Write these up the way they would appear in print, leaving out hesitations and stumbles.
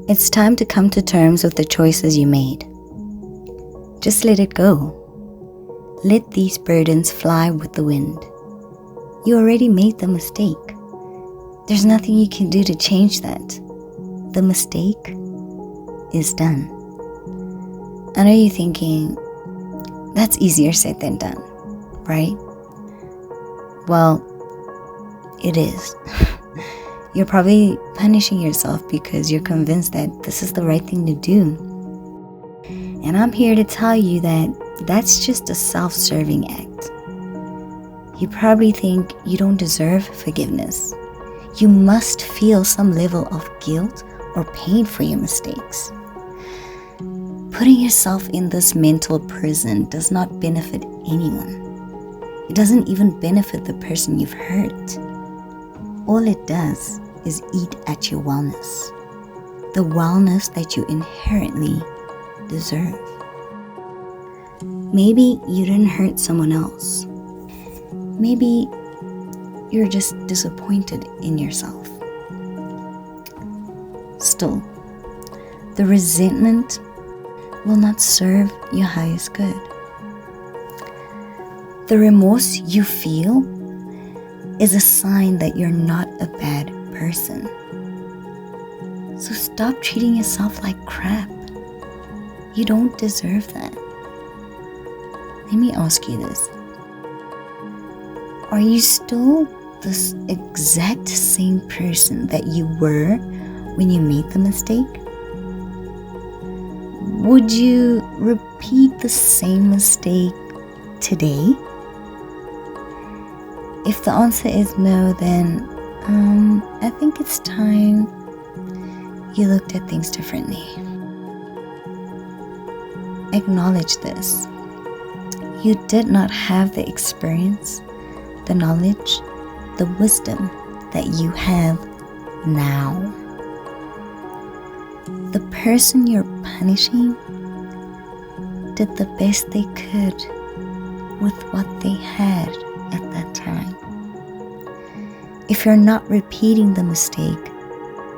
It's time to come to terms with the choices you made. Just let it go. Let these burdens fly with the wind. You already made the mistake. There's nothing you can do to change that. The mistake is done. I know you're thinking, that's easier said than done, right? Well, it is. You're probably punishing yourself because you're convinced that this is the right thing to do. And I'm here to tell you that that's just a self-serving act. You probably think you don't deserve forgiveness. You must feel some level of guilt or pain for your mistakes. Putting yourself in this mental prison does not benefit anyone. It doesn't even benefit the person you've hurt. All it does is eat at your wellness, the wellness that you inherently deserve. Maybe you didn't hurt someone else. Maybe you're just disappointed in yourself. Still, the resentment will not serve your highest good. The remorse you feel is a sign that you're not a bad person. So stop treating yourself like crap. You don't deserve that. Let me ask you this. Are you still this exact same person that you were when you made the mistake? Would you repeat the same mistake today? If the answer is no, then I think it's time you looked at things differently. Acknowledge this. You did not have the experience, the knowledge, the wisdom that you have now. The person you're punishing did the best they could with what they had at that time. If you're not repeating the mistake,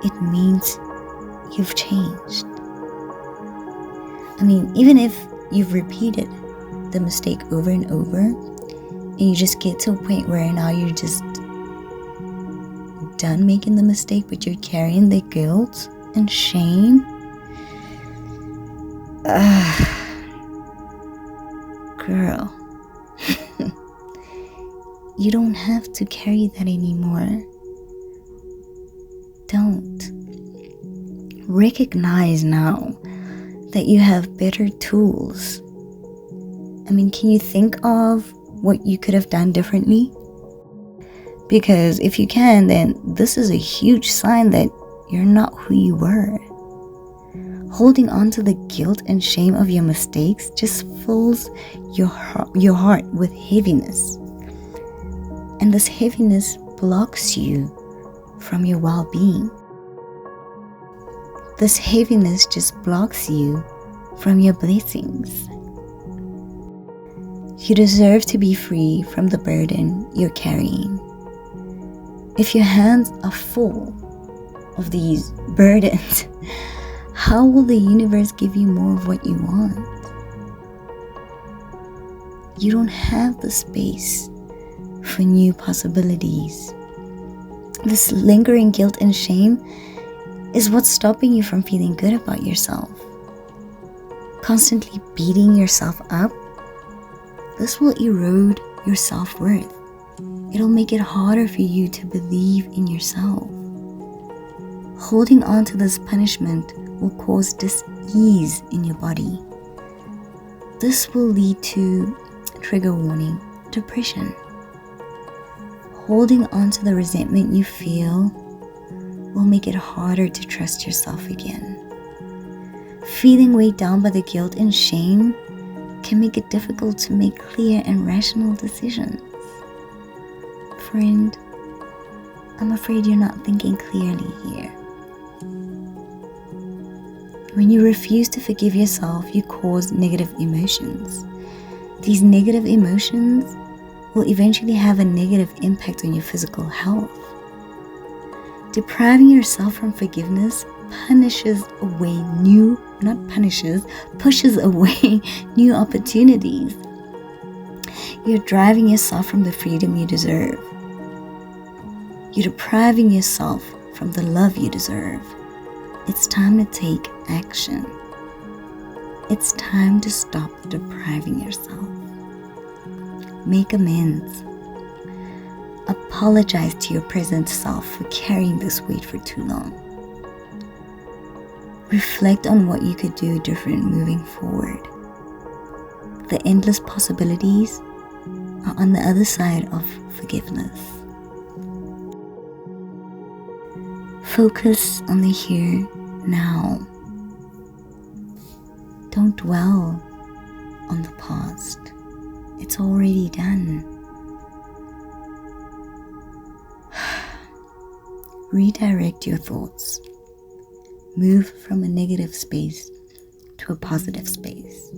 it means you've changed. I mean, even if you've repeated the mistake over and over, and you just get to a point where now you're just done making the mistake, but you're carrying the guilt and shame. Girl, you don't have to carry that anymore. Don't. Recognize now that you have better tools. I mean, can you think of what you could have done differently? Because if you can, then this is a huge sign that you're not who you were. Holding on to the guilt and shame of your mistakes just fills your heart with heaviness. And this heaviness blocks you from your well-being. This heaviness just blocks you from your blessings. You deserve to be free from the burden you're carrying. If your hands are full of these burdens, how will the universe give you more of what you want? You don't have the space for new possibilities. This lingering guilt and shame is what's stopping you from feeling good about yourself. Constantly beating yourself up, this will erode your self-worth. It'll make it harder for you to believe in yourself. Holding on to this punishment will cause dis-ease in your body. This will lead to, trigger warning, depression. Holding on to the resentment you feel will make it harder to trust yourself again. Feeling weighed down by the guilt and shame can make it difficult to make clear and rational decisions. Friend, I'm afraid you're not thinking clearly here. When you refuse to forgive yourself, you cause negative emotions. These negative emotions will eventually have a negative impact on your physical health. Depriving yourself from forgiveness pushes away new opportunities. You're driving yourself from the freedom you deserve. You're depriving yourself from the love you deserve. It's time to take action. It's time to stop depriving yourself. Make amends. Apologize to your present self for carrying this weight for too long. Reflect on what you could do different moving forward. The endless possibilities are on the other side of forgiveness. Focus on the here, now. Don't dwell on the past. It's already done. Redirect your thoughts. Move from a negative space to a positive space.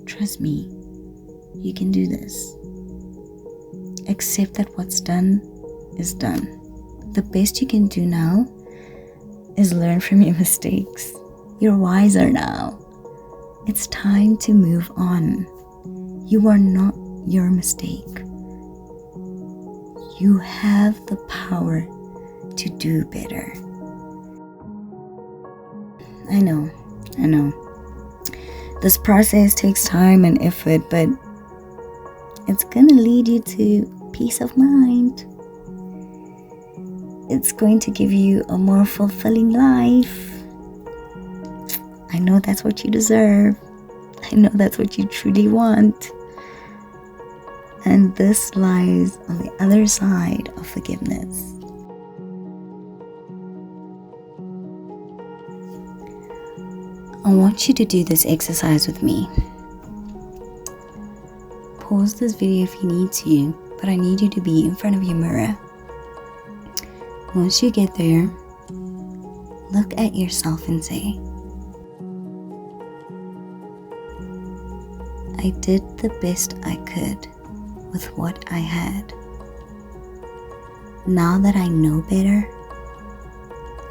Trust me, you can do this. Accept that what's done is done. The best you can do now is learn from your mistakes. You're wiser now. It's time to move on. You are not your mistake. You have the power to do better. I know. This process takes time and effort, but it's gonna lead you to peace of mind. It's going to give you a more fulfilling life. I know that's what you deserve. I know that's what you truly want. And this lies on the other side of forgiveness. I want you to do this exercise with me. Pause this video if you need to, but I need you to be in front of your mirror. Once you get there, look at yourself and say, I did the best I could with what I had. Now that I know better,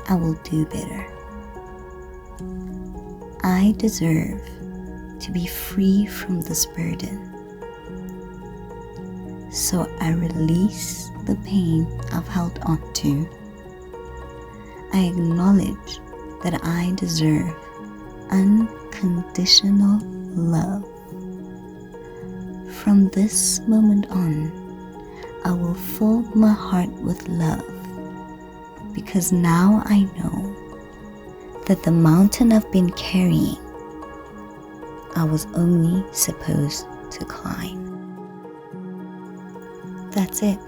I will do better. I deserve to be free from this burden. So I release the pain I've held on to. I acknowledge that I deserve unconditional love. From this moment on, I will fill my heart with love, because now I know that the mountain I've been carrying, I was only supposed to climb. That's it.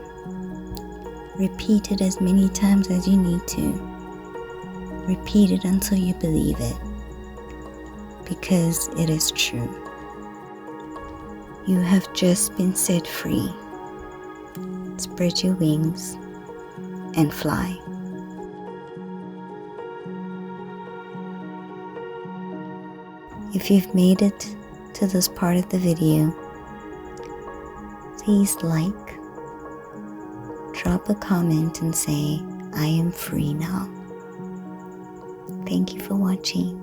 Repeat it as many times as you need to. Repeat it until you believe it, because it is true. You have just been set free. Spread your wings and fly. If you've made it to this part of the video, please like, drop a comment and say, I am free now. Thank you for watching.